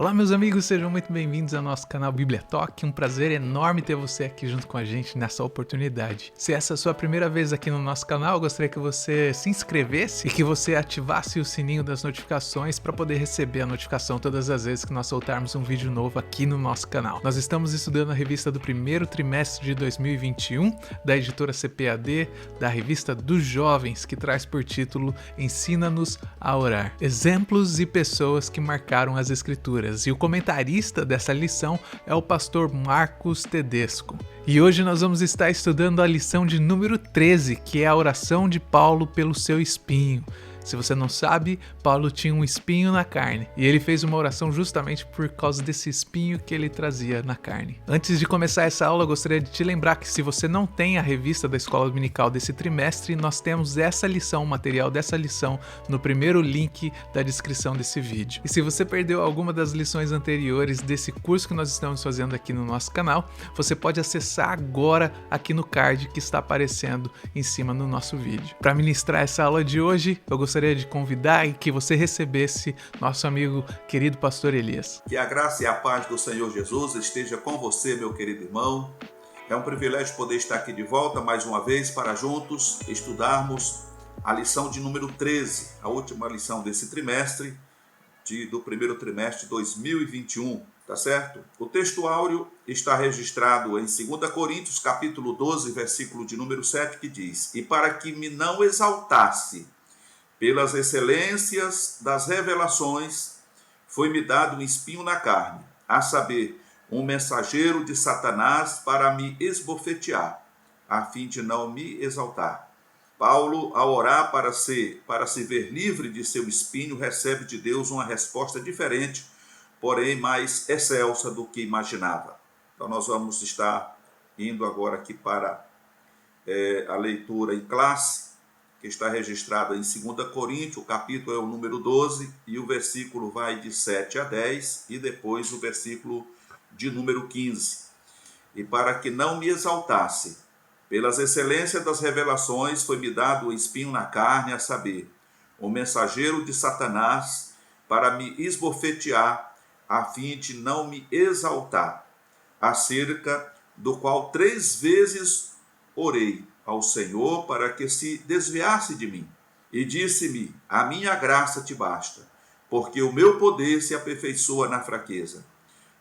Olá meus amigos, sejam muito bem-vindos ao nosso canal Bíblia Talk. Um prazer enorme ter você aqui junto com a gente nessa oportunidade. Se essa é a sua primeira vez aqui no nosso canal, eu gostaria que você se inscrevesse e que você ativasse o sininho das notificações para poder receber a notificação todas as vezes que nós soltarmos um vídeo novo aqui no nosso canal. Nós estamos estudando a revista do primeiro trimestre de 2021, da editora CPAD, da revista dos jovens, que traz por título Ensina-nos a Orar. Exemplos e pessoas que marcaram as escrituras. E o comentarista dessa lição é o pastor Marcos Tedesco. E hoje nós vamos estar estudando a lição de número 13, que é a oração de Paulo pelo seu espinho. Se você não sabe, Paulo tinha um espinho na carne e ele fez uma oração justamente por causa desse espinho que ele trazia na carne. Antes de começar essa aula, eu gostaria de te lembrar que se você não tem a revista da Escola Dominical desse trimestre, nós temos essa lição, o material dessa lição, no primeiro link da descrição desse vídeo. E se você perdeu alguma das lições anteriores desse curso que nós estamos fazendo aqui no nosso canal, você pode acessar agora aqui no card que está aparecendo em cima no nosso vídeo. Para ministrar essa aula de hoje, eu gostaria de convidar e que você recebesse nosso amigo querido pastor Elias. Que a graça e a paz do Senhor Jesus esteja com você, meu querido irmão. É um privilégio poder estar aqui de volta mais uma vez para juntos estudarmos a lição de número 13, a última lição desse trimestre, do primeiro trimestre de 2021, tá certo? O texto áureo está registrado em 2 Coríntios, capítulo 12, versículo de número 7, que diz: E para que me não exaltasse pelas excelências das revelações, foi-me dado um espinho na carne, a saber, um mensageiro de Satanás para me esbofetear, a fim de não me exaltar. Paulo, ao orar para se ver livre de seu espinho, recebe de Deus uma resposta diferente, porém mais excelsa do que imaginava. Então nós vamos estar indo agora aqui para a leitura em classe, que está registrado em 2 Coríntios, o capítulo é o número 12, e o versículo vai de 7 a 10, e depois o versículo de número 15. E para que não me exaltasse, pelas excelências das revelações, foi-me dado o espinho na carne, a saber, o mensageiro de Satanás, para me esbofetear, a fim de não me exaltar, acerca do qual 3 vezes orei ao Senhor para que se desviasse de mim. E disse-me: a minha graça te basta, porque o meu poder se aperfeiçoa na fraqueza.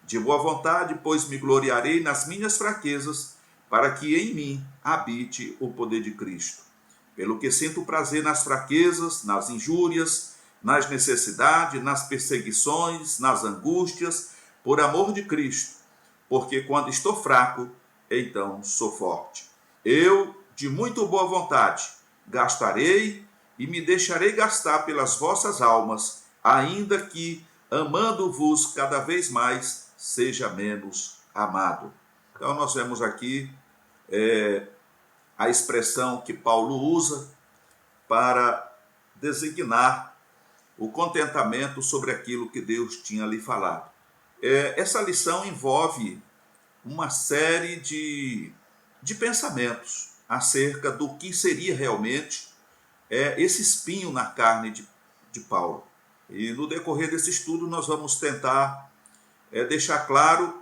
De boa vontade, pois, me gloriarei nas minhas fraquezas, para que em mim habite o poder de Cristo. Pelo que sinto prazer nas fraquezas, nas injúrias, nas necessidades, nas perseguições, nas angústias, por amor de Cristo, porque quando estou fraco, então sou forte. Eu, de muito boa vontade, gastarei e me deixarei gastar pelas vossas almas, ainda que, amando-vos cada vez mais, seja menos amado. Então nós vemos aqui a expressão que Paulo usa para designar o contentamento sobre aquilo que Deus tinha lhe falado. Essa lição envolve uma série de pensamentos acerca do que seria realmente esse espinho na carne de Paulo. E no decorrer desse estudo nós vamos tentar deixar claro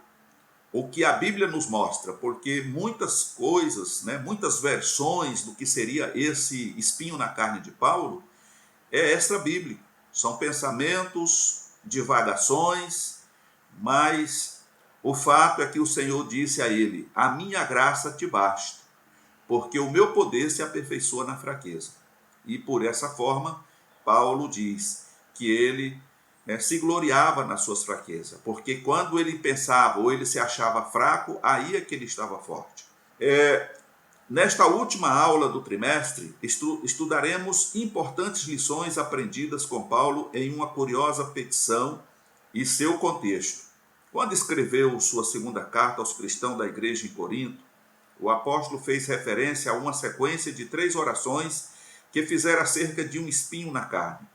o que a Bíblia nos mostra, porque muitas coisas, muitas versões do que seria esse espinho na carne de Paulo é extra-bíblico. São pensamentos, divagações, mas o fato é que o Senhor disse a ele: a minha graça te basta, porque o meu poder se aperfeiçoa na fraqueza. E por essa forma, Paulo diz que ele se gloriava nas suas fraquezas, porque quando ele pensava ou ele se achava fraco, aí é que ele estava forte. Nesta última aula do trimestre, estudaremos importantes lições aprendidas com Paulo em uma curiosa petição e seu contexto. Quando escreveu sua segunda carta aos cristãos da igreja em Corinto, o apóstolo fez referência a uma sequência de 3 orações que fizeram acerca de um espinho na carne.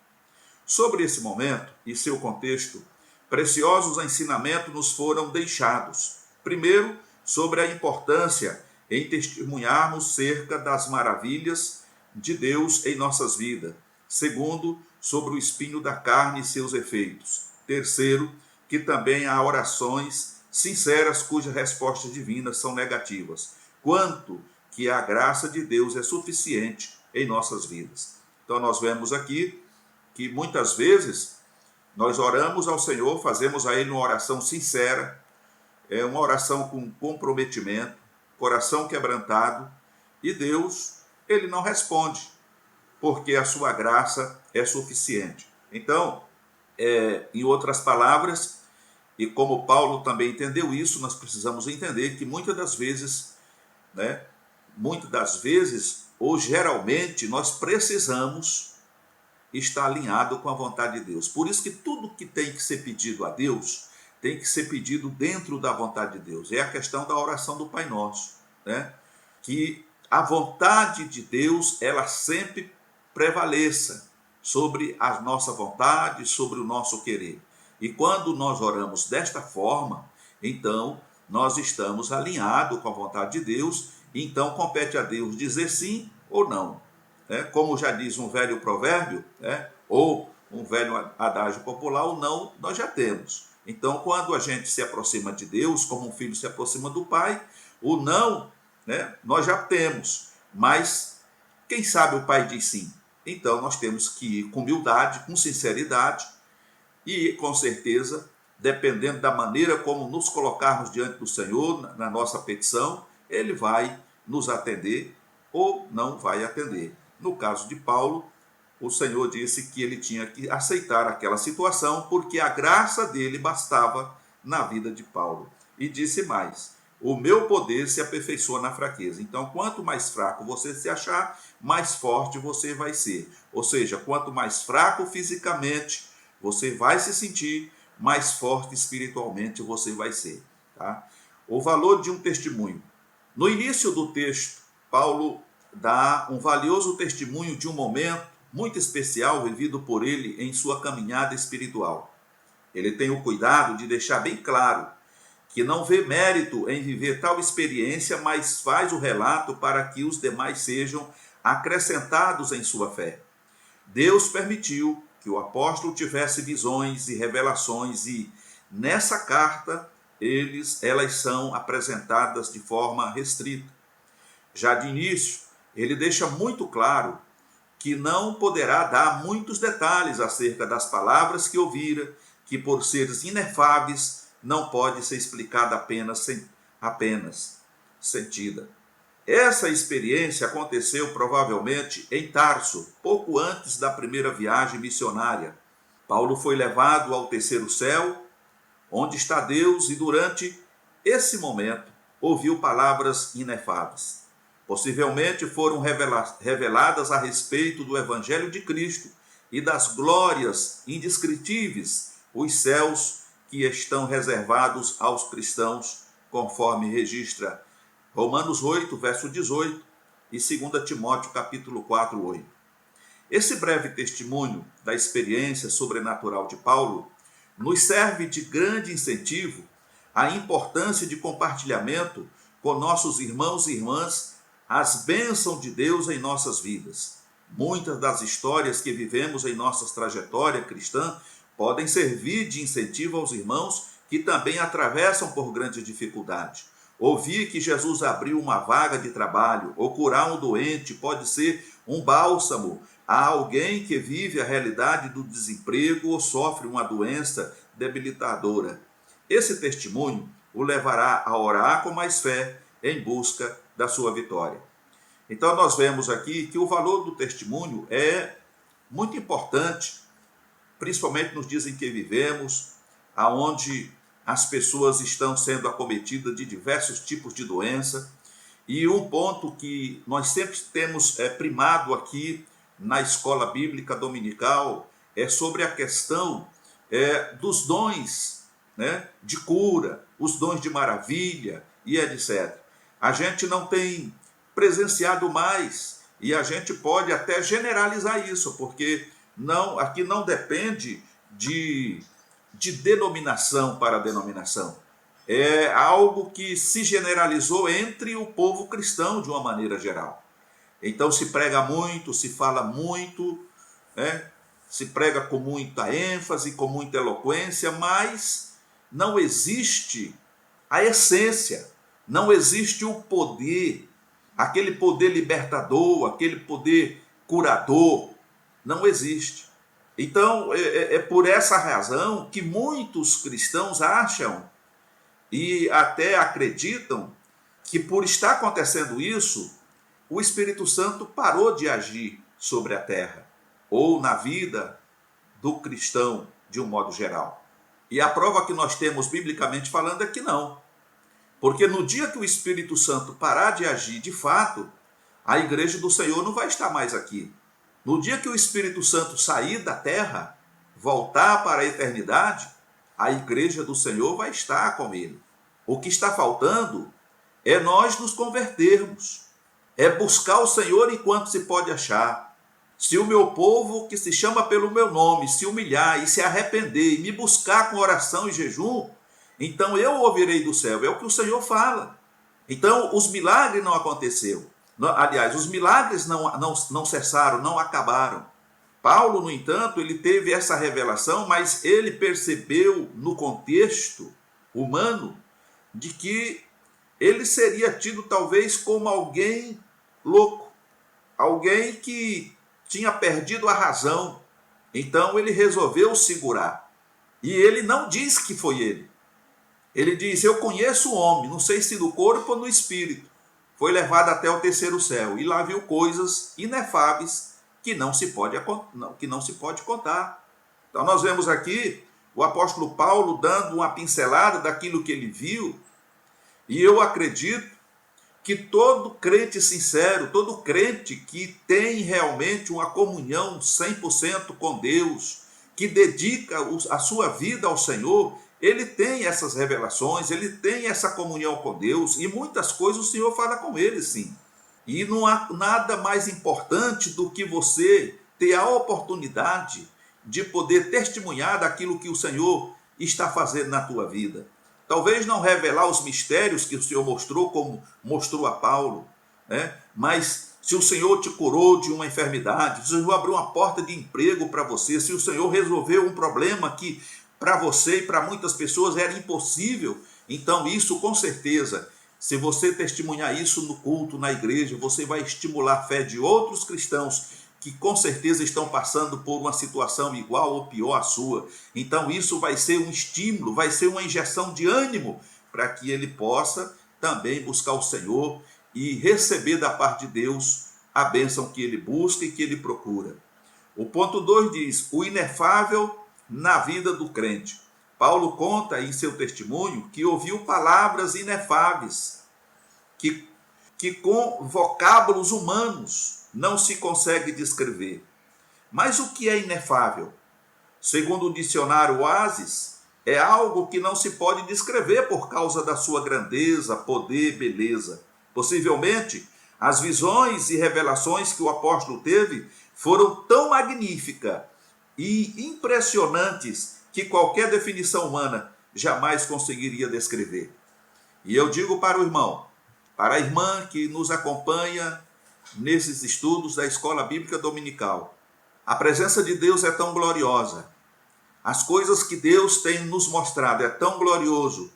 Sobre esse momento e seu contexto, preciosos ensinamentos nos foram deixados. Primeiro, sobre a importância em testemunharmos cerca das maravilhas de Deus em nossas vidas. Segundo, sobre o espinho da carne e seus efeitos. Terceiro, que também há orações sinceras cujas respostas divinas são negativas, quanto que a graça de Deus é suficiente em nossas vidas. Então nós vemos aqui que muitas vezes nós oramos ao Senhor, fazemos a Ele uma oração sincera, uma oração com comprometimento, coração quebrantado, e Deus, Ele não responde, porque a sua graça é suficiente. Então, em outras palavras, e como Paulo também entendeu isso, nós precisamos entender que muitas das vezes, ou geralmente, nós precisamos estar alinhado com a vontade de Deus. Por isso que tudo que tem que ser pedido a Deus, tem que ser pedido dentro da vontade de Deus. É a questão da oração do Pai Nosso, que a vontade de Deus, ela sempre prevaleça sobre a nossa vontade, sobre o nosso querer. E quando nós oramos desta forma, então nós estamos alinhados com a vontade de Deus, então compete a Deus dizer sim ou não. Como já diz um velho provérbio, ou um velho adágio popular, o não nós já temos. Então, quando a gente se aproxima de Deus, como um filho se aproxima do pai, o não, nós já temos. Mas, quem sabe o pai diz sim. Então, nós temos que ir com humildade, com sinceridade e, com certeza, dependendo da maneira como nos colocarmos diante do Senhor, na nossa petição, Ele vai nos atender ou não vai atender. No caso de Paulo, o Senhor disse que ele tinha que aceitar aquela situação porque a graça dele bastava na vida de Paulo. E disse mais: o meu poder se aperfeiçoa na fraqueza. Então, quanto mais fraco você se achar, mais forte você vai ser. Ou seja, quanto mais fraco fisicamente você vai se sentir, mais forte espiritualmente você vai ser. Tá? O valor de um testemunho. No início do texto, Paulo dá um valioso testemunho de um momento muito especial vivido por ele em sua caminhada espiritual. Ele tem o cuidado de deixar bem claro que não vê mérito em viver tal experiência, mas faz o relato para que os demais sejam acrescentados em sua fé. Deus permitiu que o apóstolo tivesse visões e revelações e, nessa carta, elas são apresentadas de forma restrita. Já de início, ele deixa muito claro que não poderá dar muitos detalhes acerca das palavras que ouvira, que por seres inefáveis não pode ser explicada apenas sentida. Essa experiência aconteceu provavelmente em Tarso, pouco antes da primeira viagem missionária. Paulo foi levado ao terceiro céu, onde está Deus, e durante esse momento ouviu palavras inefáveis. Possivelmente foram reveladas a respeito do Evangelho de Cristo e das glórias indescritíveis, os céus que estão reservados aos cristãos, conforme registra Romanos 8, verso 18 e 2 Timóteo, capítulo 4, 8. Esse breve testemunho da experiência sobrenatural de Paulo nos serve de grande incentivo à importância de compartilhamento com nossos irmãos e irmãs as bênçãos de Deus em nossas vidas. Muitas das histórias que vivemos em nossa trajetória cristã podem servir de incentivo aos irmãos que também atravessam por grande dificuldade. Ouvir que Jesus abriu uma vaga de trabalho ou curar um doente pode ser um bálsamo a alguém que vive a realidade do desemprego ou sofre uma doença debilitadora. Esse testemunho o levará a orar com mais fé em busca da sua vitória. Então nós vemos aqui que o valor do testemunho é muito importante, principalmente nos dias em que vivemos, aonde as pessoas estão sendo acometidas de diversos tipos de doença. E um ponto que nós sempre temos primado aqui na escola bíblica dominical é sobre a questão dos dons, de cura, os dons de maravilha e etc. A gente não tem presenciado mais e a gente pode até generalizar isso, porque aqui não depende de denominação para denominação. É algo que se generalizou entre o povo cristão de uma maneira geral. Então se prega muito, se fala muito, se prega com muita ênfase, com muita eloquência, mas não existe a essência, não existe o poder, aquele poder libertador, aquele poder curador, não existe. Então, é por essa razão que muitos cristãos acham e até acreditam que por estar acontecendo isso, o Espírito Santo parou de agir sobre a terra ou na vida do cristão de um modo geral. E a prova que nós temos biblicamente falando é que não. Porque no dia que o Espírito Santo parar de agir de fato, a igreja do Senhor não vai estar mais aqui. No dia que o Espírito Santo sair da terra, voltar para a eternidade, a igreja do Senhor vai estar com ele. O que está faltando é nós nos convertermos, é buscar o Senhor enquanto se pode achar. Se o meu povo, que se chama pelo meu nome, se humilhar e se arrepender e me buscar com oração e jejum, então eu ouvirei do céu. É o que o Senhor fala. Então os milagres não aconteceram. Aliás, os milagres não cessaram, não acabaram. Paulo, no entanto, ele teve essa revelação, mas ele percebeu no contexto humano de que ele seria tido talvez como alguém louco, alguém que tinha perdido a razão. Então ele resolveu segurar. E ele não diz que foi ele. Ele diz: eu conheço o homem, não sei se do corpo ou no espírito. Foi levado até o terceiro céu e lá viu coisas inefáveis que não se pode contar. Então nós vemos aqui o apóstolo Paulo dando uma pincelada daquilo que ele viu, e eu acredito que todo crente sincero, todo crente que tem realmente uma comunhão 100% com Deus, que dedica a sua vida ao Senhor, ele tem essas revelações, ele tem essa comunhão com Deus, e muitas coisas o Senhor fala com ele, sim. E não há nada mais importante do que você ter a oportunidade de poder testemunhar daquilo que o Senhor está fazendo na tua vida. Talvez não revelar os mistérios que o Senhor mostrou, como mostrou a Paulo, né? Mas se o Senhor te curou de uma enfermidade, se o Senhor abriu uma porta de emprego para você, se o Senhor resolveu um problema que para você e para muitas pessoas era impossível, então isso com certeza, se você testemunhar isso no culto, na igreja, você vai estimular a fé de outros cristãos que com certeza estão passando por uma situação igual ou pior à sua. Então isso vai ser um estímulo, vai ser uma injeção de ânimo para que ele possa também buscar o Senhor e receber da parte de Deus a bênção que ele busca e que ele procura. O ponto 2 diz: o inefável na vida do crente. Paulo conta em seu testemunho que ouviu palavras inefáveis, que com vocábulos humanos não se consegue descrever. Mas o que é inefável? Segundo o dicionário Oasis, é algo que não se pode descrever por causa da sua grandeza, poder, beleza. Possivelmente, as visões e revelações que o apóstolo teve foram tão magníficas e impressionantes que qualquer definição humana jamais conseguiria descrever. E eu digo para o irmão, para a irmã que nos acompanha nesses estudos da Escola Bíblica Dominical, a presença de Deus é tão gloriosa, as coisas que Deus tem nos mostrado é tão glorioso,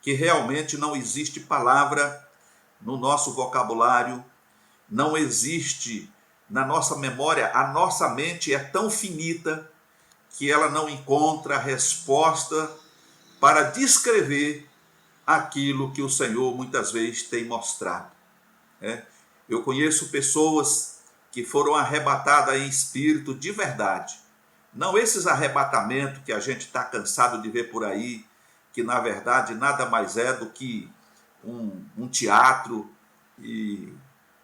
que realmente não existe palavra no nosso vocabulário, não existe na nossa memória, a nossa mente é tão finita que ela não encontra resposta para descrever aquilo que o Senhor muitas vezes tem mostrado. Eu conheço pessoas que foram arrebatadas em espírito de verdade. Não esses arrebatamentos que a gente está cansado de ver por aí, que na verdade nada mais é do que um teatro,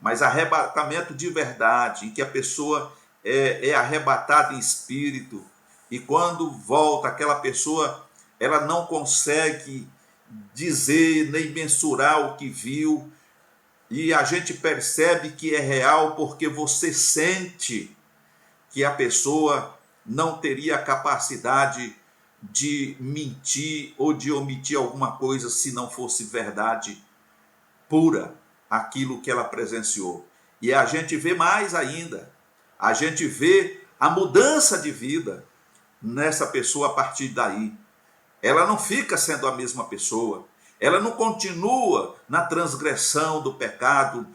mas arrebatamento de verdade, em que a pessoa é arrebatada em espírito, e quando volta aquela pessoa, ela não consegue dizer nem mensurar o que viu, e a gente percebe que é real porque você sente que a pessoa não teria a capacidade de mentir ou de omitir alguma coisa se não fosse verdade pura aquilo que ela presenciou. E a gente vê mais ainda, a gente vê a mudança de vida nessa pessoa a partir daí. ela não fica sendo a mesma pessoa, ela não continua na transgressão do pecado,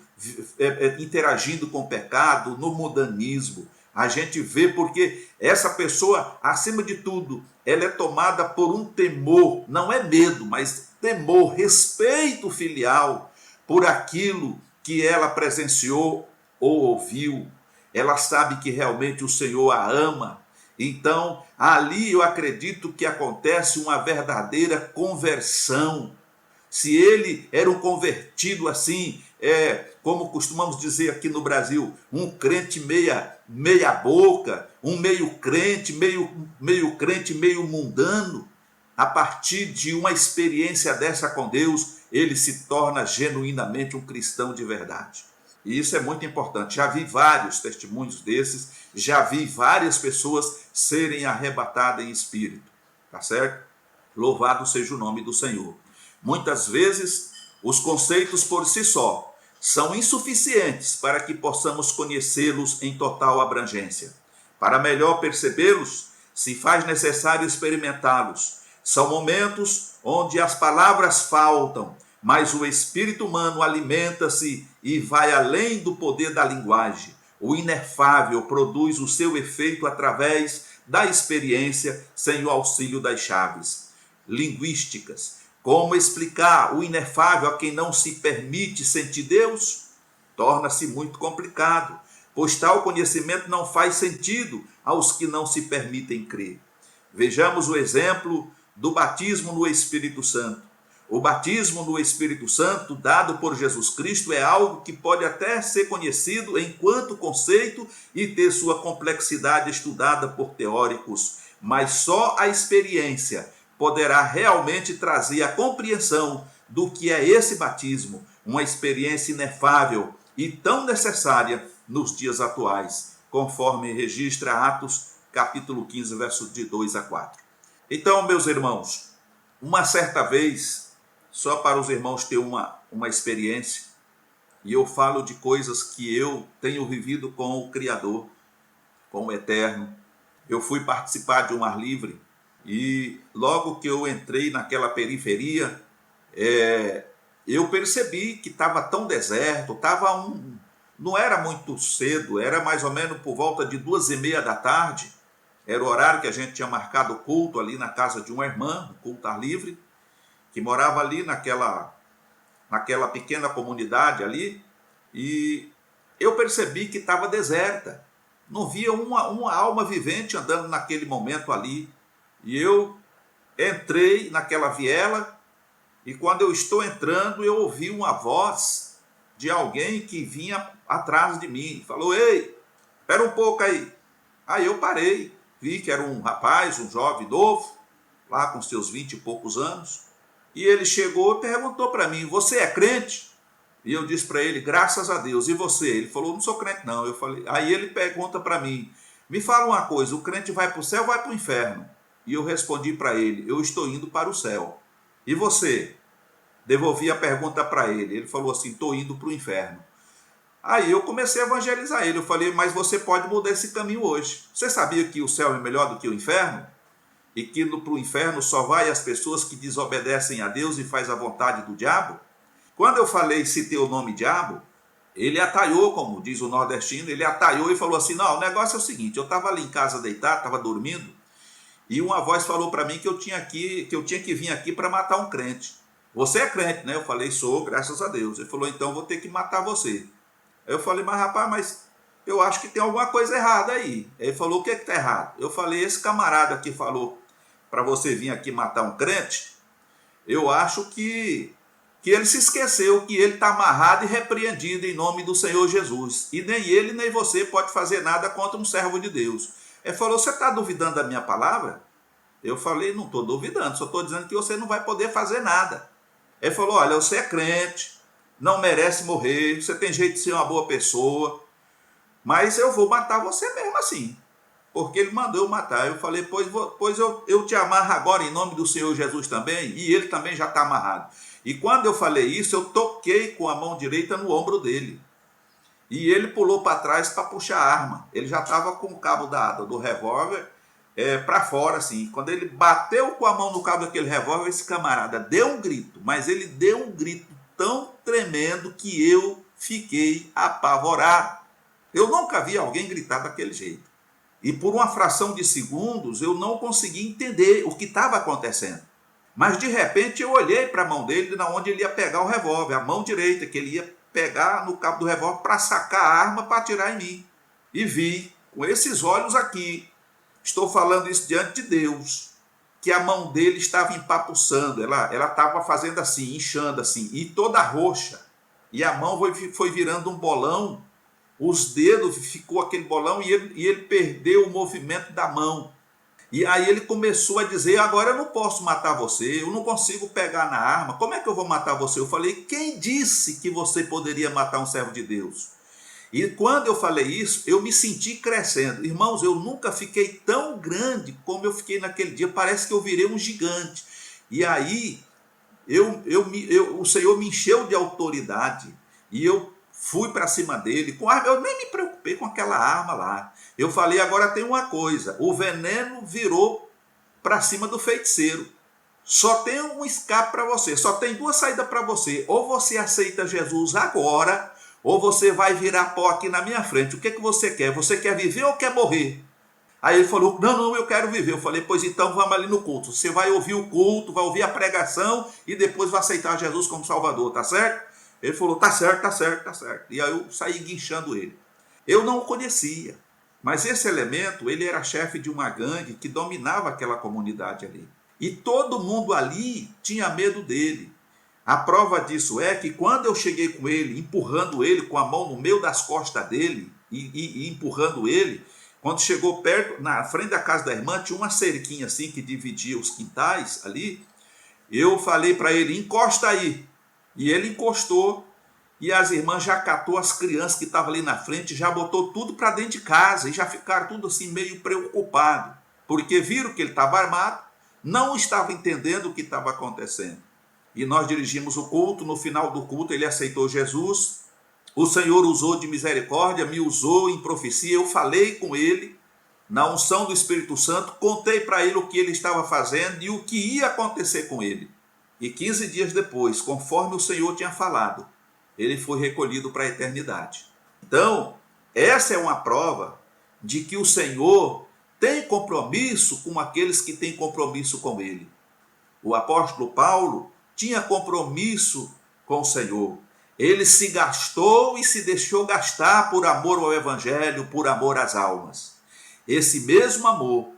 interagindo com o pecado, no mundanismo. A gente vê porque essa pessoa, acima de tudo, ela é tomada por um temor, não é medo, mas temor, respeito filial por aquilo que ela presenciou ou ouviu. Ela sabe que realmente o Senhor a ama. Então, ali eu acredito que acontece uma verdadeira conversão. Se ele era um convertido assim, como costumamos dizer aqui no Brasil, um crente meia boca, um meio crente, meio mundano, a partir de uma experiência dessa com Deus, ele se torna genuinamente um cristão de verdade. E isso é muito importante. Já vi vários testemunhos desses, já vi várias pessoas serem arrebatadas em espírito, tá certo? Louvado seja o nome do Senhor. Muitas vezes, os conceitos por si só são insuficientes para que possamos conhecê-los em total abrangência. Para melhor percebê-los, se faz necessário experimentá-los. São momentos onde as palavras faltam, mas o espírito humano alimenta-se e vai além do poder da linguagem. O inefável produz o seu efeito através da experiência, sem o auxílio das chaves linguísticas. Como explicar o inefável a quem não se permite sentir Deus? Torna-se muito complicado, pois tal conhecimento não faz sentido aos que não se permitem crer. Vejamos o exemplo do batismo no Espírito Santo. O batismo no Espírito Santo, dado por Jesus Cristo, é algo que pode até ser conhecido enquanto conceito e ter sua complexidade estudada por teóricos, mas só a experiência poderá realmente trazer a compreensão do que é esse batismo, uma experiência inefável e tão necessária nos dias atuais, conforme registra Atos, capítulo 15, versos de 2 a 4. Então, meus irmãos, uma certa vez, só para os irmãos terem uma experiência, e eu falo de coisas que eu tenho vivido com o Criador, com o Eterno. Eu fui participar de um ar livre, e logo que eu entrei naquela periferia, eu percebi que estava tão deserto, não era muito cedo, era mais ou menos por volta de 2h30 da tarde, era o horário que a gente tinha marcado o culto ali na casa de uma irmã, um culto ar livre, que morava ali naquela pequena comunidade ali, e eu percebi que estava deserta, não via uma alma vivente andando naquele momento ali. E eu entrei naquela viela, e quando eu estou entrando, eu ouvi uma voz de alguém que vinha atrás de mim. Falou: ei, espera um pouco aí. Aí eu parei, vi que era um rapaz, um jovem novo, lá com seus 20 e poucos anos. E ele chegou e perguntou para mim: você é crente? E eu disse para ele: graças a Deus. E você? Ele falou: não sou crente não. Eu falei. Aí ele pergunta para mim: me fala uma coisa, o crente vai para o céu ou vai para o inferno? E eu respondi para ele: eu estou indo para o céu. E você? Devolvi a pergunta para ele. Ele falou assim: estou indo para o inferno. Aí eu comecei a evangelizar ele. Eu falei: mas você pode mudar esse caminho hoje. Você sabia que o céu é melhor do que o inferno? E que para o inferno só vai as pessoas que desobedecem a Deus e faz a vontade do diabo? Quando eu falei, citei o nome diabo, ele atalhou, como diz o nordestino, ele atalhou e falou assim: não, o negócio é o seguinte, eu estava ali em casa deitado, estava dormindo, e uma voz falou para mim que eu tinha que vir aqui para matar um crente. Você é crente, né? Eu falei: sou, graças a Deus. Ele falou: então vou ter que matar você. Aí eu falei: mas rapaz, mas eu acho que tem alguma coisa errada aí. Ele falou: o que está errado? Eu falei: esse camarada que falou para você vir aqui matar um crente, eu acho que ele se esqueceu que ele está amarrado e repreendido em nome do Senhor Jesus. E nem ele nem você pode fazer nada contra um servo de Deus. Ele falou: você está duvidando da minha palavra? Eu falei: não estou duvidando, só estou dizendo que você não vai poder fazer nada. Ele falou: olha, você é crente, não merece morrer, você tem jeito de ser uma boa pessoa, mas eu vou matar você mesmo assim, porque ele mandou eu matar. Eu falei: pois eu te amarro agora em nome do Senhor Jesus também, e ele também já está amarrado. E quando eu falei isso, eu toquei com a mão direita no ombro dele. E ele pulou para trás para puxar a arma. Ele já estava com o cabo do revólver para fora, assim. Quando ele bateu com a mão no cabo daquele revólver, esse camarada deu um grito, mas ele deu um grito tão tremendo que eu fiquei apavorado. Eu nunca vi alguém gritar daquele jeito. E por uma fração de segundos eu não consegui entender o que estava acontecendo. Mas de repente eu olhei para a mão dele, na onde ele ia pegar o revólver, a mão direita, que ele ia pegar no cabo do revólver para sacar a arma para atirar em mim. E vi, com esses olhos aqui, estou falando isso diante de Deus, que a mão dele estava empapuçando, ela estava fazendo assim, inchando assim, e toda roxa. E a mão foi virando um bolão, os dedos ficou aquele bolão e ele perdeu o movimento da mão. E aí ele começou a dizer, agora eu não posso matar você, eu não consigo pegar na arma, como é que eu vou matar você? Eu falei, quem disse que você poderia matar um servo de Deus? E quando eu falei isso, eu me senti crescendo. Irmãos, eu nunca fiquei tão grande como eu fiquei naquele dia, parece que eu virei um gigante. E aí, o Senhor me encheu de autoridade, e eu fui para cima dele, com arma, eu nem me preocupei com aquela arma lá. Eu falei, agora tem uma coisa, o veneno virou para cima do feiticeiro. Só tem um escape para você, só tem duas saídas para você. Ou você aceita Jesus agora, ou você vai virar pó aqui na minha frente. O que você quer? Você quer viver ou quer morrer? Aí ele falou, não, eu quero viver. Eu falei, pois então vamos ali no culto. Você vai ouvir o culto, vai ouvir a pregação e depois vai aceitar Jesus como Salvador, tá certo? Ele falou, tá certo. E aí eu saí guinchando ele. Eu não o conhecia, mas esse elemento, ele era chefe de uma gangue que dominava aquela comunidade ali. E todo mundo ali tinha medo dele. A prova disso é que quando eu cheguei com ele, empurrando ele com a mão no meio das costas dele, e empurrando ele, quando chegou perto, na frente da casa da irmã, tinha uma cerquinha assim que dividia os quintais ali, eu falei para ele, encosta aí. E ele encostou, e as irmãs já catou as crianças que estavam ali na frente, já botou tudo para dentro de casa, e já ficaram tudo assim meio preocupados, porque viram que ele estava armado, não estavam entendendo o que estava acontecendo. E nós dirigimos o culto, no final do culto ele aceitou Jesus, o Senhor usou de misericórdia, me usou em profecia, eu falei com ele, na unção do Espírito Santo, contei para ele o que ele estava fazendo e o que ia acontecer com ele. E 15 dias depois, conforme o Senhor tinha falado, ele foi recolhido para a eternidade. Então, essa é uma prova de que o Senhor tem compromisso com aqueles que têm compromisso com ele. O apóstolo Paulo tinha compromisso com o Senhor. Ele se gastou e se deixou gastar por amor ao Evangelho, por amor às almas. Esse mesmo amor,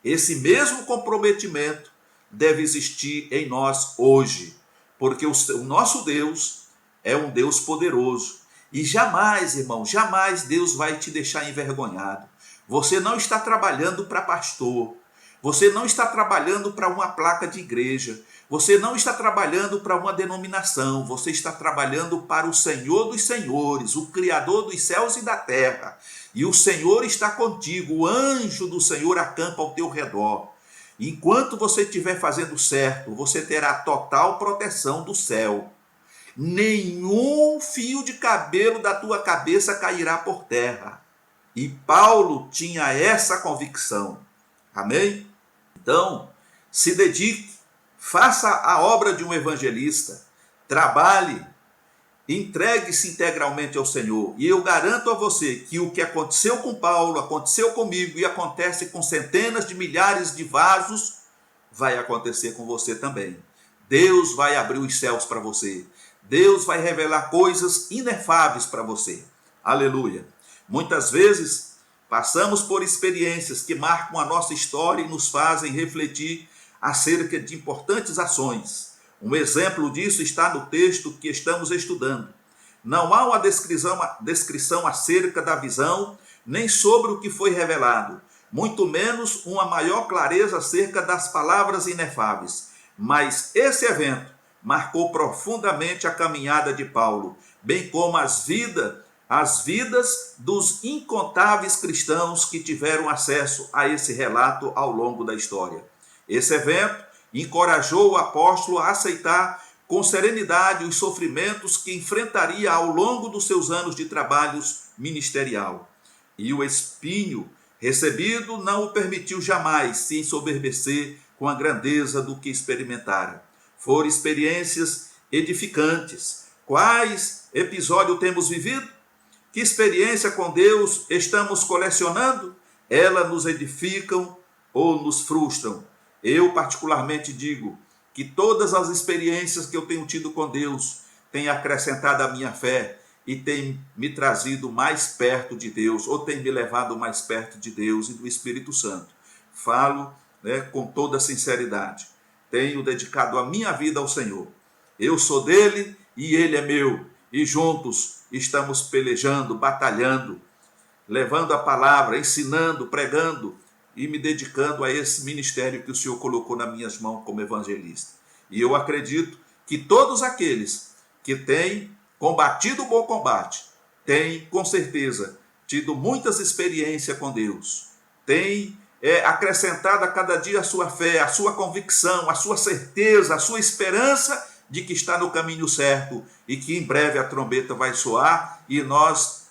esse mesmo comprometimento deve existir em nós hoje, porque o nosso Deus é um Deus poderoso. E jamais, irmão, jamais Deus vai te deixar envergonhado. Você não está trabalhando para pastor, você não está trabalhando para uma placa de igreja, você não está trabalhando para uma denominação, você está trabalhando para o Senhor dos Senhores, o Criador dos céus e da terra. E o Senhor está contigo, o anjo do Senhor acampa ao teu redor. Enquanto você estiver fazendo certo, você terá total proteção do céu. Nenhum fio de cabelo da tua cabeça cairá por terra. E Paulo tinha essa convicção. Amém? Então, se dedique, faça a obra de um evangelista, trabalhe, entregue-se integralmente ao Senhor. E eu garanto a você que o que aconteceu com Paulo, aconteceu comigo e acontece com centenas de milhares de vasos, vai acontecer com você também. Deus vai abrir os céus para você. Deus vai revelar coisas inefáveis para você. Aleluia. Muitas vezes passamos por experiências que marcam a nossa história e nos fazem refletir acerca de importantes ações. Um exemplo disso está no texto que estamos estudando. Não há uma descrição acerca da visão, nem sobre o que foi revelado, muito menos uma maior clareza acerca das palavras inefáveis. Mas esse evento marcou profundamente a caminhada de Paulo, bem como as vidas dos incontáveis cristãos que tiveram acesso a esse relato ao longo da história. Esse evento encorajou o apóstolo a aceitar com serenidade os sofrimentos que enfrentaria ao longo dos seus anos de trabalhos ministerial. E o espinho recebido não o permitiu jamais se ensoberbecer com a grandeza do que experimentara. Foram experiências edificantes. Quais episódios temos vivido? Que experiência com Deus estamos colecionando? Elas nos edificam ou nos frustram? Eu particularmente digo que todas as experiências que eu tenho tido com Deus têm acrescentado a minha fé e têm me trazido mais perto de Deus, ou têm me levado mais perto de Deus e do Espírito Santo. Falo, com toda sinceridade. Tenho dedicado a minha vida ao Senhor. Eu sou dele e ele é meu. E juntos estamos pelejando, batalhando, levando a palavra, ensinando, pregando e me dedicando a esse ministério que o Senhor colocou nas minhas mãos como evangelista. E eu acredito que todos aqueles que têm combatido o bom combate têm, com certeza, tido muitas experiências com Deus, têm acrescentado a cada dia a sua fé, a sua convicção, a sua certeza, a sua esperança de que está no caminho certo e que em breve a trombeta vai soar e nós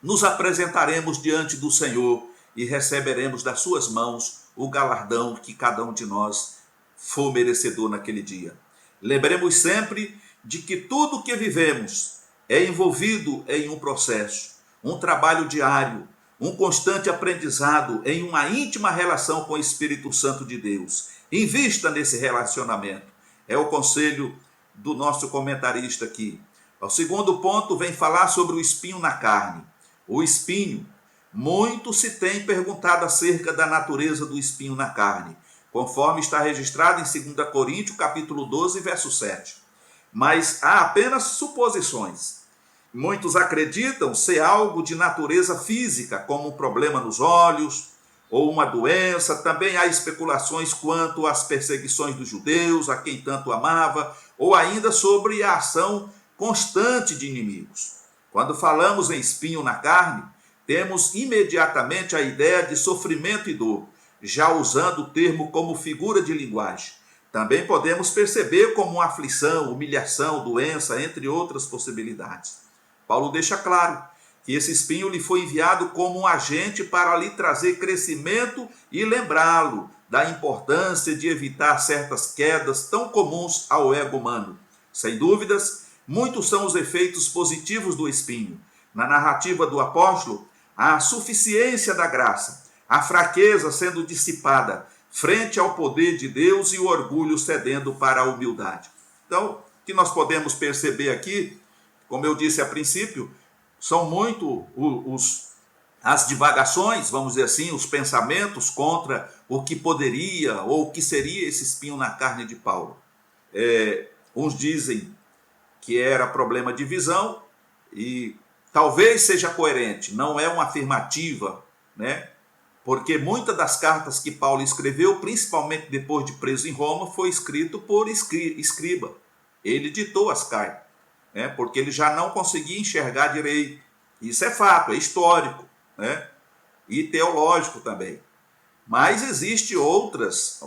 nos apresentaremos diante do Senhor e receberemos das suas mãos o galardão que cada um de nós for merecedor naquele dia. Lembremos sempre de que tudo que vivemos é envolvido em um processo, um trabalho diário, um constante aprendizado em uma íntima relação com o Espírito Santo de Deus. Invista nesse relacionamento. É o conselho do nosso comentarista aqui. O segundo ponto vem falar sobre o espinho na carne. O espinho, muito se tem perguntado acerca da natureza do espinho na carne, conforme está registrado em 2 Coríntios, capítulo 12, verso 7. Mas há apenas suposições. Muitos acreditam ser algo de natureza física, como um problema nos olhos ou uma doença. Também há especulações quanto às perseguições dos judeus, a quem tanto amava, ou ainda sobre a ação constante de inimigos. Quando falamos em espinho na carne, temos imediatamente a ideia de sofrimento e dor, já usando o termo como figura de linguagem. Também podemos perceber como uma aflição, humilhação, doença, entre outras possibilidades. Paulo deixa claro que esse espinho lhe foi enviado como um agente para lhe trazer crescimento e lembrá-lo da importância de evitar certas quedas tão comuns ao ego humano. Sem dúvidas, muitos são os efeitos positivos do espinho. Na narrativa do apóstolo, a suficiência da graça, a fraqueza sendo dissipada frente ao poder de Deus e o orgulho cedendo para a humildade. Então, o que nós podemos perceber aqui, como eu disse a princípio, são muito as divagações, vamos dizer assim, os pensamentos contra o que poderia ou o que seria esse espinho na carne de Paulo. Uns dizem que era problema de visão e talvez seja coerente, não é uma afirmativa, porque muitas das cartas que Paulo escreveu, principalmente depois de preso em Roma, foi escrito por escriba. Ele ditou as cartas, porque ele já não conseguia enxergar direito. Isso é fato, é histórico, e teológico também. Mas existem outras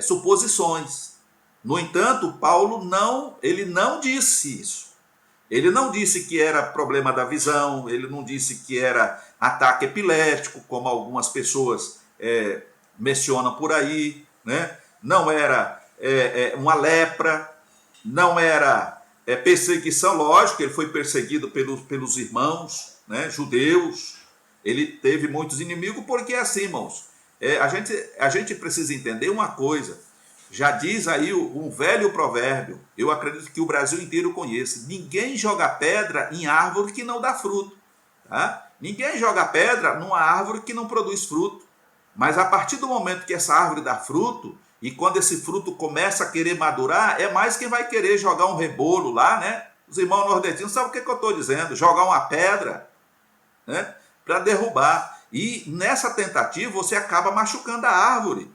suposições. No entanto, Paulo não disse isso. Ele não disse que era problema da visão, ele não disse que era ataque epilético, como algumas pessoas mencionam por aí, não era uma lepra, não era perseguição, lógico, ele foi perseguido pelos irmãos judeus, ele teve muitos inimigos, porque é assim, irmãos, a gente precisa entender uma coisa. Já diz aí um velho provérbio, eu acredito que o Brasil inteiro conhece: ninguém joga pedra em árvore que não dá fruto. Tá? Ninguém joga pedra numa árvore que não produz fruto. Mas a partir do momento que essa árvore dá fruto, e quando esse fruto começa a querer madurar, é mais quem vai querer jogar um rebolo lá, Os irmãos nordestinos sabem o que eu estou dizendo: jogar uma pedra para derrubar. E nessa tentativa você acaba machucando a árvore.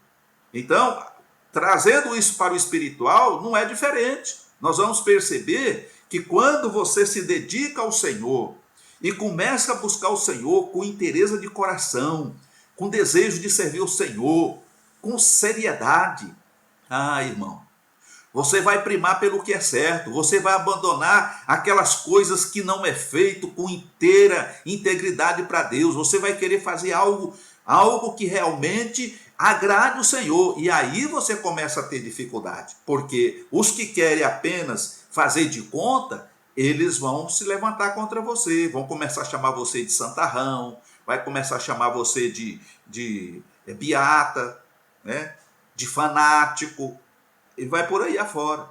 Então, trazendo isso para o espiritual, não é diferente. Nós vamos perceber que quando você se dedica ao Senhor e começa a buscar o Senhor com interesse de coração, com desejo de servir o Senhor, com seriedade, irmão, Você vai primar pelo que é certo. Você vai abandonar aquelas coisas que não é feito com inteira integridade para Deus. Você vai querer fazer algo que realmente agrade o Senhor. E aí você começa a ter dificuldade. Porque os que querem apenas fazer de conta, eles vão se levantar contra você. Vão começar a chamar você de santarrão. Vai começar a chamar você de beata, né? De fanático. E vai por aí afora.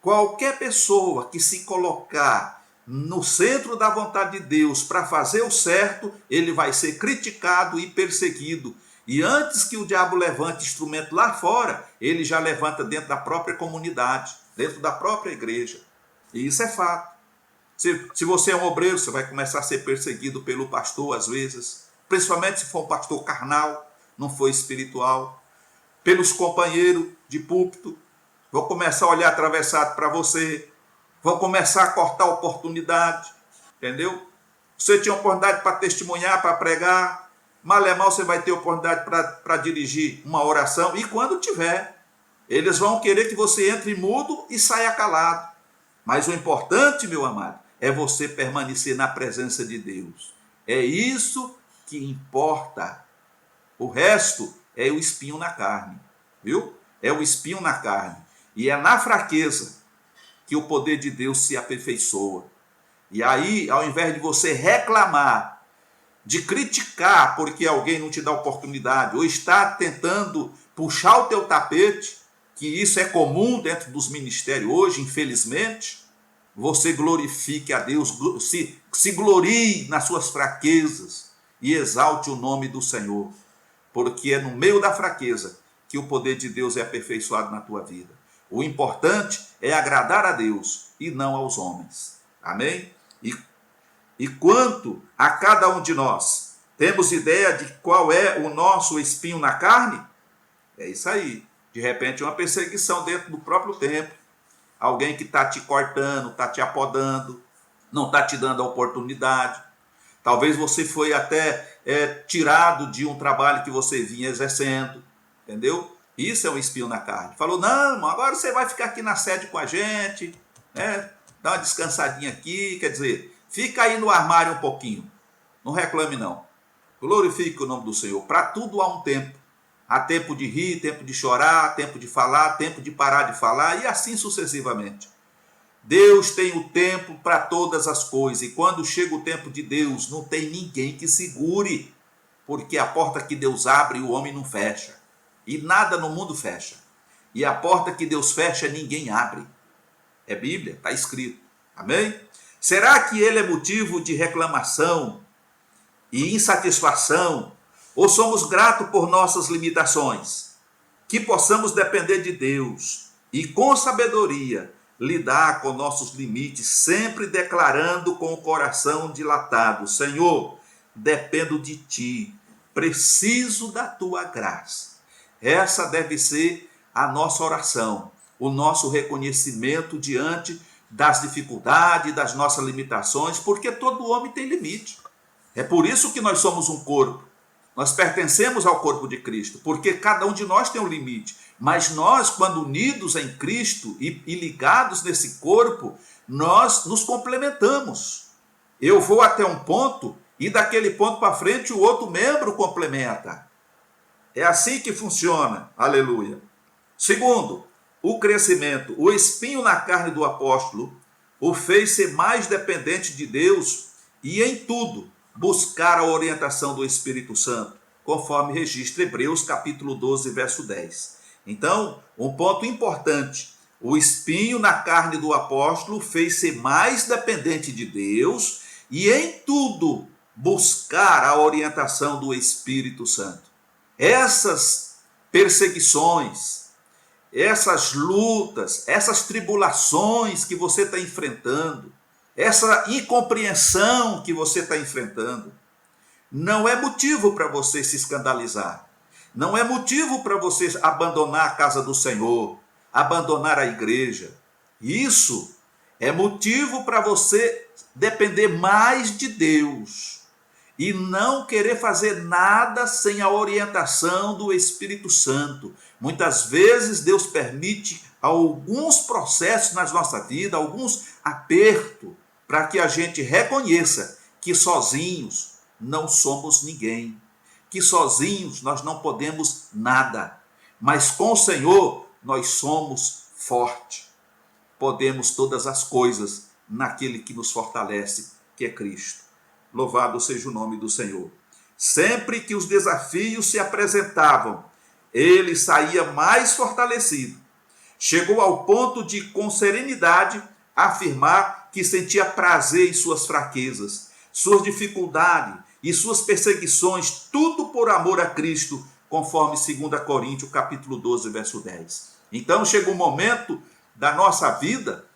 Qualquer pessoa que se colocar no centro da vontade de Deus para fazer o certo, ele vai ser criticado e perseguido. E antes que o diabo levante instrumento lá fora, ele já levanta dentro da própria comunidade, dentro da própria igreja. E isso é fato. Se você é um obreiro, você vai começar a ser perseguido pelo pastor às vezes, principalmente se for um pastor carnal, não for espiritual, pelos companheiros de púlpito. Vão começar a olhar atravessado para você. Vão começar a cortar a oportunidade. Entendeu? Você tinha oportunidade para testemunhar, para pregar. Mal é mal você vai ter oportunidade para dirigir uma oração. E quando tiver, eles vão querer que você entre mudo e saia calado. Mas o importante, meu amado, é você permanecer na presença de Deus. É isso que importa. O resto é o espinho na carne. Viu? É o espinho na carne. E é na fraqueza que o poder de Deus se aperfeiçoa. E aí, ao invés de você reclamar, de criticar porque alguém não te dá oportunidade, ou está tentando puxar o teu tapete, que isso é comum dentro dos ministérios hoje, infelizmente, você glorifique a Deus, se glorie nas suas fraquezas e exalte o nome do Senhor. Porque é no meio da fraqueza que o poder de Deus é aperfeiçoado na tua vida. O importante é agradar a Deus e não aos homens. Amém? E quanto a cada um de nós, temos ideia de qual é o nosso espinho na carne? É isso aí. De repente, uma perseguição dentro do próprio templo. Alguém que está te cortando, está te apodando, não está te dando a oportunidade. Talvez você foi até tirado de um trabalho que você vinha exercendo. Entendeu? Isso é um espinho na carne. Falou, não, agora você vai ficar aqui na sede com a gente, né? Dá uma descansadinha aqui, quer dizer, fica aí no armário um pouquinho. Não reclame não. Glorifique o nome do Senhor. Para tudo há um tempo. Há tempo de rir, tempo de chorar, tempo de falar, tempo de parar de falar e assim sucessivamente. Deus tem o tempo para todas as coisas. E quando chega o tempo de Deus, não tem ninguém que segure. Porque a porta que Deus abre, o homem não fecha. E nada no mundo fecha. E a porta que Deus fecha, ninguém abre. É Bíblia, está escrito. Amém? Será que ele é motivo de reclamação e insatisfação? Ou somos gratos por nossas limitações? Que possamos depender de Deus e com sabedoria lidar com nossos limites, sempre declarando com o coração dilatado: Senhor, dependo de Ti, preciso da Tua graça. Essa deve ser a nossa oração, o nosso reconhecimento diante das dificuldades, das nossas limitações, porque todo homem tem limite. É por isso que nós somos um corpo. Nós pertencemos ao corpo de Cristo, porque cada um de nós tem um limite. Mas nós, quando unidos em Cristo e ligados nesse corpo, nós nos complementamos. Eu vou até um ponto e daquele ponto para frente o outro membro complementa. É assim que funciona, aleluia. Segundo, o crescimento, o espinho na carne do apóstolo o fez ser mais dependente de Deus e em tudo buscar a orientação do Espírito Santo, conforme registra Hebreus capítulo 12, verso 10. Então, um ponto importante, o espinho na carne do apóstolo fez ser mais dependente de Deus e em tudo buscar a orientação do Espírito Santo. Essas perseguições, essas lutas, essas tribulações que você está enfrentando, essa incompreensão que você está enfrentando, não é motivo para você se escandalizar, não é motivo para você abandonar a casa do Senhor, abandonar a igreja. Isso é motivo para você depender mais de Deus e não querer fazer nada sem a orientação do Espírito Santo. Muitas vezes Deus permite alguns processos na nossa vida, alguns apertos, para que a gente reconheça que sozinhos não somos ninguém, que sozinhos nós não podemos nada, mas com o Senhor nós somos fortes. Podemos todas as coisas naquele que nos fortalece, que é Cristo. Louvado seja o nome do Senhor. Sempre que os desafios se apresentavam, ele saía mais fortalecido. Chegou ao ponto de, com serenidade, afirmar que sentia prazer em suas fraquezas, suas dificuldades e suas perseguições, tudo por amor a Cristo, conforme 2 Coríntios, capítulo 12, verso 10. Então chega um momento da nossa vida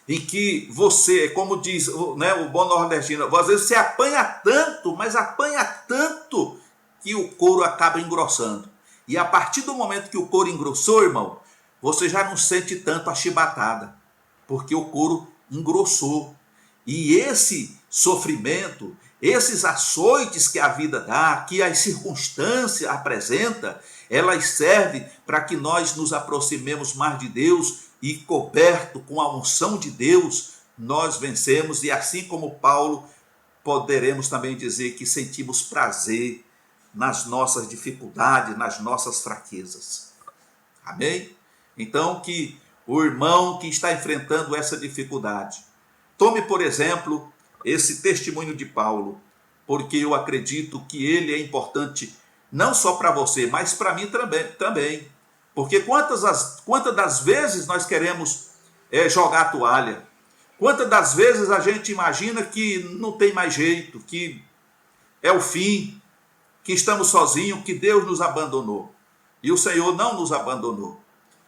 em que você, como diz, né, o bom nordestino, às vezes você apanha tanto, mas apanha tanto que o couro acaba engrossando. E a partir do momento que o couro engrossou, irmão, você já não sente tanto a chibatada, porque o couro engrossou. E esse sofrimento, esses açoites que a vida dá, que as circunstâncias apresenta, elas servem para que nós nos aproximemos mais de Deus e, coberto com a unção de Deus, nós vencemos. E assim como Paulo, poderemos também dizer que sentimos prazer nas nossas dificuldades, nas nossas fraquezas. Amém? Então, que o irmão que está enfrentando essa dificuldade, tome, por exemplo, esse testemunho de Paulo, porque eu acredito que ele é importante não só para você, mas para mim também. Porque quantas das vezes nós queremos jogar a toalha? Quantas das vezes a gente imagina que não tem mais jeito, que é o fim, que estamos sozinhos, que Deus nos abandonou. E o Senhor não nos abandonou.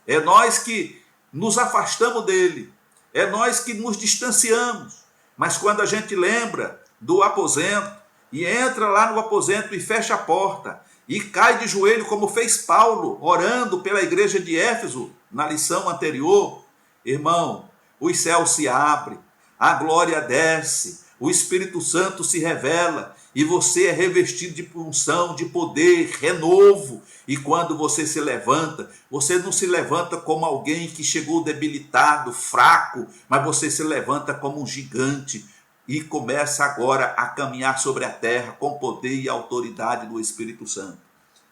É nós que nos afastamos dele. É nós que nos distanciamos. Mas quando a gente lembra do aposento, e entra lá no aposento e fecha a porta, e cai de joelho como fez Paulo, orando pela igreja de Éfeso, na lição anterior, irmão, os céus se abrem, a glória desce, o Espírito Santo se revela, e você é revestido de unção, de poder, renovo. E quando você se levanta, você não se levanta como alguém que chegou debilitado, fraco, mas você se levanta como um gigante e começa agora a caminhar sobre a terra com poder e autoridade do Espírito Santo.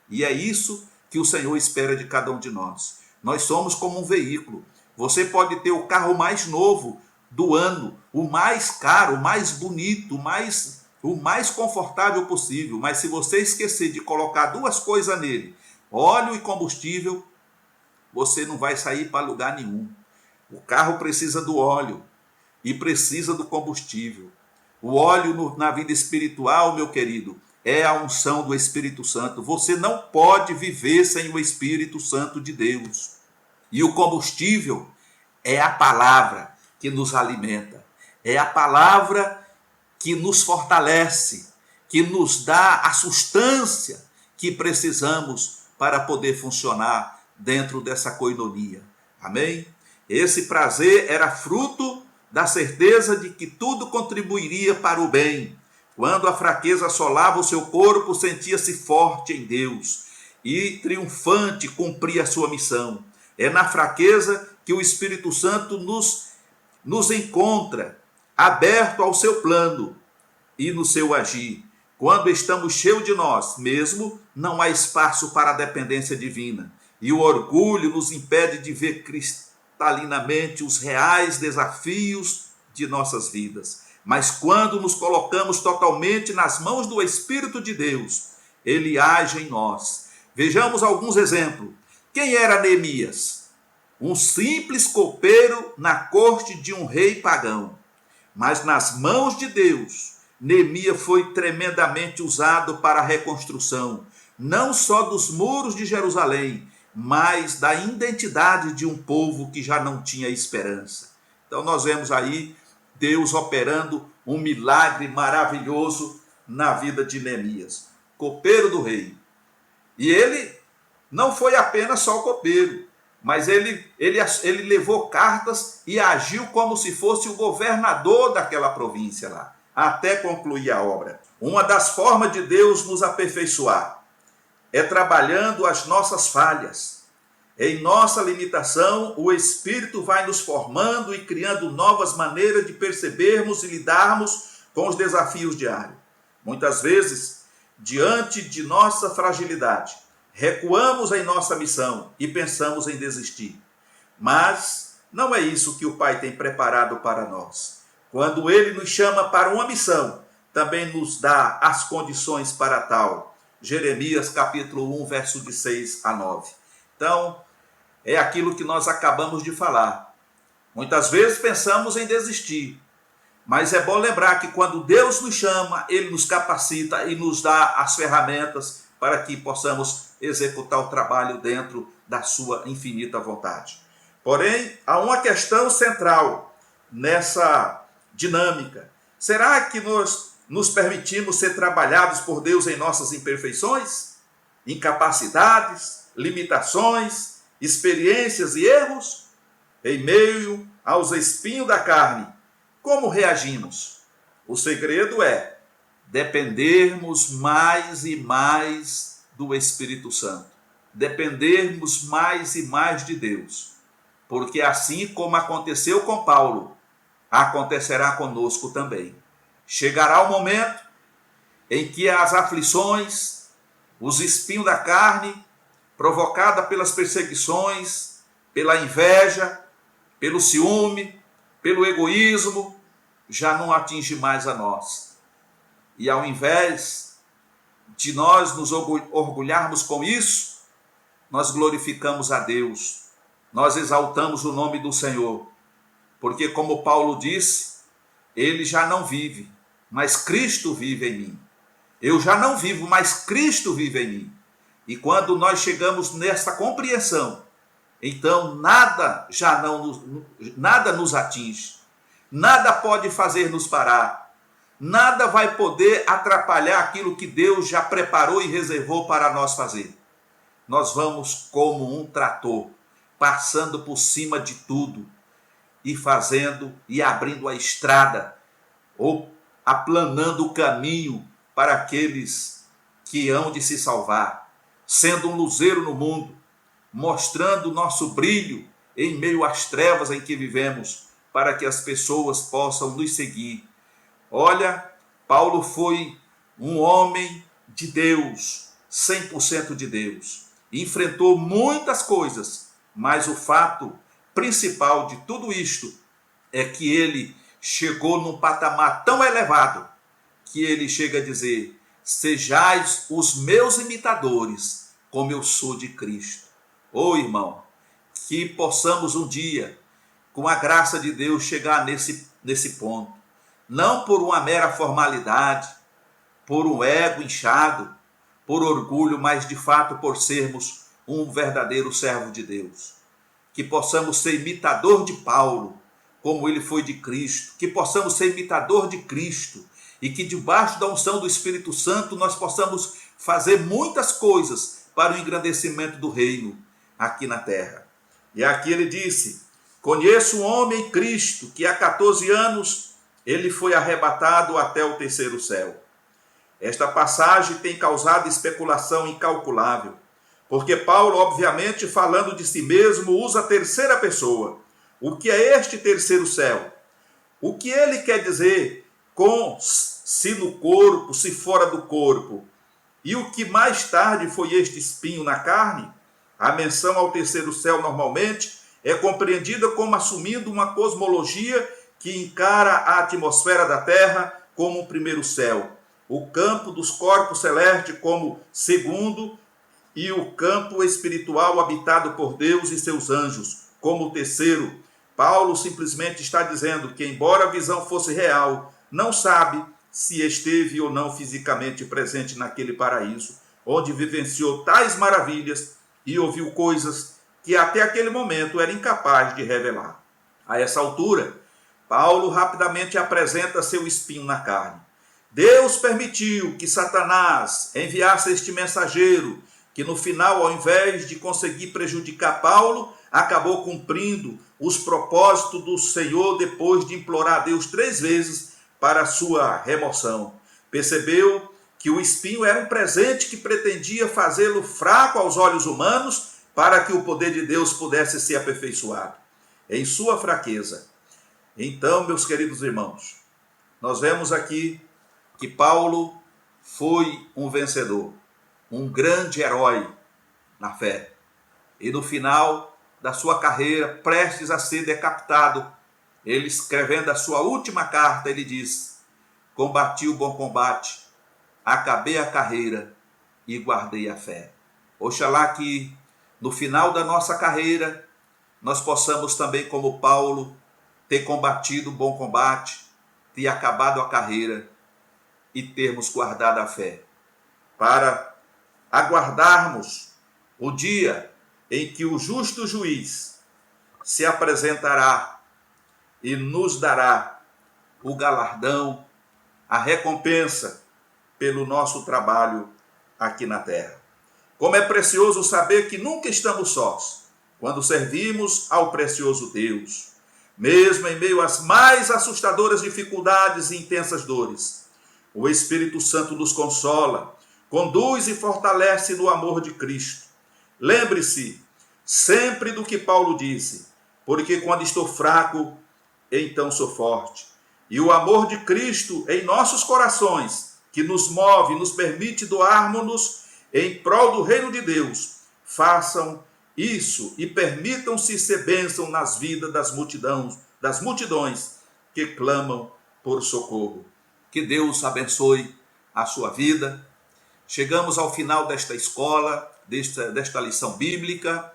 E é isso que o Senhor espera de cada um de nós. Nós somos como um veículo. Você pode ter o carro mais novo do ano, o mais caro, o mais bonito, o mais confortável possível, mas se você esquecer de colocar duas coisas nele, óleo e combustível, você não vai sair para lugar nenhum. O carro precisa do óleo e precisa do combustível. O óleo na vida espiritual, meu querido, é a unção do Espírito Santo. Você não pode viver sem o Espírito Santo de Deus. E o combustível é a palavra que nos alimenta. É a palavra que nos fortalece, que nos dá a substância que precisamos para poder funcionar dentro dessa coinonia. Amém? Esse prazer era fruto da certeza de que tudo contribuiria para o bem. Quando a fraqueza assolava o seu corpo, sentia-se forte em Deus e triunfante cumpria a sua missão. É na fraqueza que o Espírito Santo nos encontra, aberto ao seu plano e no seu agir. Quando estamos cheios de nós mesmo, não há espaço para a dependência divina. E o orgulho nos impede de ver cristalinamente os reais desafios de nossas vidas. Mas quando nos colocamos totalmente nas mãos do Espírito de Deus, ele age em nós. Vejamos alguns exemplos. Quem era Neemias? Um simples copeiro na corte de um rei pagão. Mas nas mãos de Deus, Neemias foi tremendamente usado para a reconstrução, não só dos muros de Jerusalém, mas da identidade de um povo que já não tinha esperança. Então nós vemos aí Deus operando um milagre maravilhoso na vida de Neemias, copeiro do rei. E ele não foi apenas só copeiro, mas ele levou cartas e agiu como se fosse o governador daquela província lá, até concluir a obra. Uma das formas de Deus nos aperfeiçoar é trabalhando as nossas falhas, Em nossa limitação, o Espírito vai nos formando e criando novas maneiras de percebermos e lidarmos com os desafios diários. Muitas vezes, diante de nossa fragilidade, recuamos em nossa missão e pensamos em desistir. Mas não é isso que o Pai tem preparado para nós. Quando Ele nos chama para uma missão, também nos dá as condições para tal. Jeremias capítulo 1, verso de 6 a 9. Então, é aquilo que nós acabamos de falar. Muitas vezes pensamos em desistir, mas é bom lembrar que quando Deus nos chama, Ele nos capacita e nos dá as ferramentas para que possamos executar o trabalho dentro da sua infinita vontade. Porém, há uma questão central nessa dinâmica. Será que nós nos permitimos ser trabalhados por Deus em nossas imperfeições, incapacidades, limitações, experiências e erros? Em meio aos espinhos da carne, como reagimos? O segredo é dependermos mais e mais do Espírito Santo, dependermos mais e mais de Deus, porque assim como aconteceu com Paulo, acontecerá conosco também. Chegará o momento em que as aflições, os espinhos da carne, provocada pelas perseguições, pela inveja, pelo ciúme, pelo egoísmo, já não atinge mais a nós. E ao invés de nós nos orgulharmos com isso, nós glorificamos a Deus, nós exaltamos o nome do Senhor, porque como Paulo disse, ele já não vive, mas Cristo vive em mim. Eu já não vivo, mas Cristo vive em mim. E quando nós chegamos nessa compreensão, então nada nos atinge, nada pode fazer nos parar, nada vai poder atrapalhar aquilo que Deus já preparou e reservou para nós fazer. Nós vamos como um trator, passando por cima de tudo e fazendo e abrindo a estrada ou aplanando o caminho para aqueles que hão de se salvar, sendo um luzeiro no mundo, mostrando o nosso brilho em meio às trevas em que vivemos, para que as pessoas possam nos seguir. Olha, Paulo foi um homem de Deus, 100% de Deus. Enfrentou muitas coisas, mas o fato principal de tudo isto é que ele chegou num patamar tão elevado que ele chega a dizer: sejais os meus imitadores, como eu sou de Cristo. Ô irmão, que possamos um dia, com a graça de Deus, chegar nesse ponto. Não por uma mera formalidade, por um ego inchado, por orgulho, mas de fato por sermos um verdadeiro servo de Deus. Que possamos ser imitador de Paulo, como ele foi de Cristo. Que possamos ser imitador de Cristo. E que debaixo da unção do Espírito Santo nós possamos fazer muitas coisas para o engrandecimento do reino aqui na terra. E aqui ele disse: conheço um homem, Cristo, que há 14 anos ele foi arrebatado até o terceiro céu. Esta passagem tem causado especulação incalculável, porque Paulo, obviamente, falando de si mesmo, usa a terceira pessoa. O que é este terceiro céu? O que ele quer dizer com se no corpo, se fora do corpo? E o que mais tarde foi este espinho na carne? A menção ao terceiro céu normalmente é compreendida como assumindo uma cosmologia que encara a atmosfera da Terra como um primeiro céu, o campo dos corpos celestes como segundo e o campo espiritual habitado por Deus e seus anjos como o terceiro. Paulo simplesmente está dizendo que, embora a visão fosse real, não sabe se esteve ou não fisicamente presente naquele paraíso, onde vivenciou tais maravilhas e ouviu coisas que até aquele momento era incapaz de revelar. A essa altura, Paulo rapidamente apresenta seu espinho na carne. Deus permitiu que Satanás enviasse este mensageiro, que no final, ao invés de conseguir prejudicar Paulo, acabou cumprindo os propósitos do Senhor depois de implorar a Deus 3 vezes para a sua remoção. Percebeu que o espinho era um presente que pretendia fazê-lo fraco aos olhos humanos para que o poder de Deus pudesse ser aperfeiçoado em sua fraqueza. Então, meus queridos irmãos, nós vemos aqui que Paulo foi um vencedor, um grande herói na fé. E no final da sua carreira, prestes a ser decapitado, ele escrevendo a sua última carta, ele diz: combati o bom combate, acabei a carreira e guardei a fé. Oxalá que no final da nossa carreira, nós possamos também, como Paulo, ter combatido o bom combate, ter acabado a carreira e termos guardado a fé, para aguardarmos o dia em que o justo juiz se apresentará e nos dará o galardão, a recompensa pelo nosso trabalho aqui na terra. Como é precioso saber que nunca estamos sós, quando servimos ao precioso Deus. Mesmo em meio às mais assustadoras dificuldades e intensas dores, o Espírito Santo nos consola, conduz e fortalece no amor de Cristo. Lembre-se sempre do que Paulo disse: porque quando estou fraco, então sou forte. E o amor de Cristo em nossos corações, que nos move, nos permite doarmos-nos em prol do reino de Deus, façam isso e permitam-se ser bênção nas vidas das multidões que clamam por socorro. Que Deus abençoe a sua vida. Chegamos ao final desta escola, desta lição bíblica.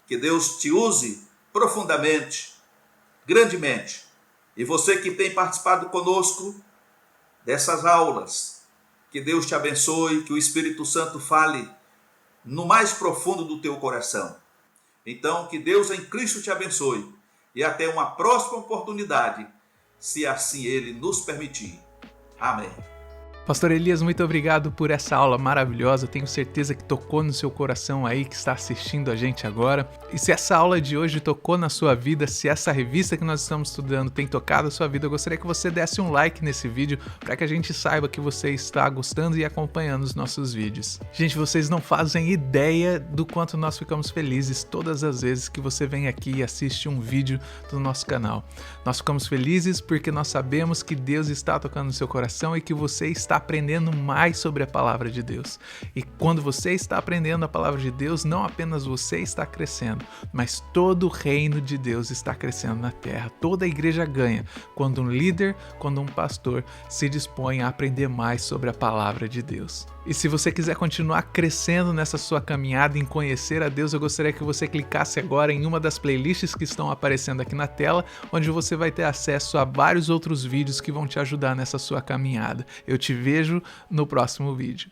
Que Deus te use profundamente, grandemente. E você que tem participado conosco dessas aulas, que Deus te abençoe, que o Espírito Santo fale no mais profundo do teu coração. Então, que Deus em Cristo te abençoe e até uma próxima oportunidade, se assim Ele nos permitir. Amém. Pastor Elias, muito obrigado por essa aula maravilhosa. Tenho certeza que tocou no seu coração aí, que está assistindo a gente agora. E se essa aula de hoje tocou na sua vida, se essa revista que nós estamos estudando tem tocado a sua vida, eu gostaria que você desse um like nesse vídeo para que a gente saiba que você está gostando e acompanhando os nossos vídeos. Gente, vocês não fazem ideia do quanto nós ficamos felizes todas as vezes que você vem aqui e assiste um vídeo do nosso canal. Nós ficamos felizes porque nós sabemos que Deus está tocando no seu coração e que você está aprendendo mais sobre a palavra de Deus. E quando você está aprendendo a palavra de Deus, não apenas você está crescendo, mas todo o reino de Deus está crescendo na terra. Toda a igreja ganha quando um líder, quando um pastor se dispõe a aprender mais sobre a palavra de Deus. E se você quiser continuar crescendo nessa sua caminhada em conhecer a Deus, eu gostaria que você clicasse agora em uma das playlists que estão aparecendo aqui na tela, onde você vai ter acesso a vários outros vídeos que vão te ajudar nessa sua caminhada. Eu te vejo no próximo vídeo.